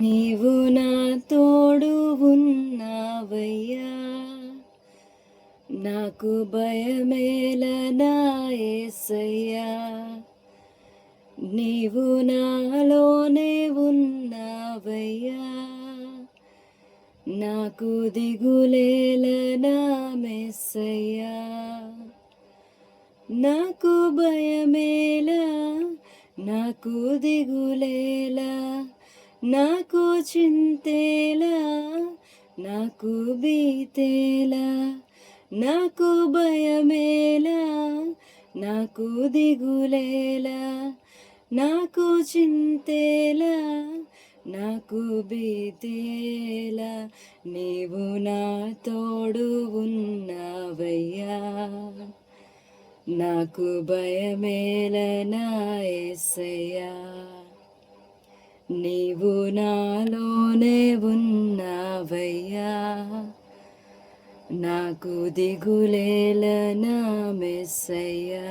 నీవు నా తోడు ఉన్నావయ్యా, నాకు భయమేల నా యేసయ్యా. నీవు నాలోనే ఉన్నావయ్యా, నాకు దిగులేల నా మెస్సయ్యా. నాకు భయమేలా, నాకు దిగులేలా, నాకు చింతేలా, నాకు భీతేలా. నాకు భయమేలా, నాకు దిగులేలా, నాకు చింతేలా, నాకు భీతేలా. నీవు నా తోడు ఉన్నావయ్యా, నాకు భయమేల నా యేసయ్యా. నీవు నాలోనే ఉన్నావయ్యా, నాకు దిగులేల నా మెస్సయ్యా.